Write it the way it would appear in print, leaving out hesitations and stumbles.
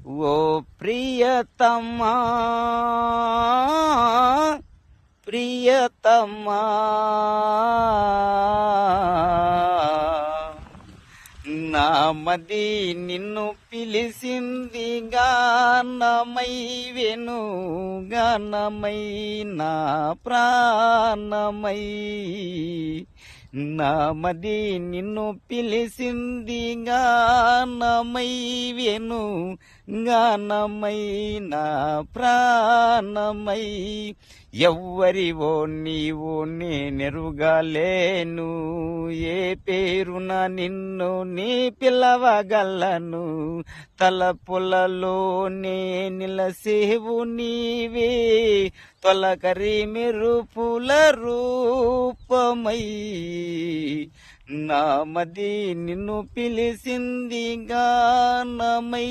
ఓ ప్రియతమా ప్రియతమా నా మది నిన్ను పిలిసింది గానమై వెను గానమై నా ప్రాణమై నా మది నిన్ను పిలిసింది గానమై వెను గానమై నా ప్రాణమై ఎవ్వరివో నీవు నేనెరుగలేను ఏ పేరున నిన్ను నీ పిలవగలను తలపులలోనే నిలసేవు నీవే తొలకరి మెరుపుల రూపమై నా మది నిన్ను పిలిసింది గానమై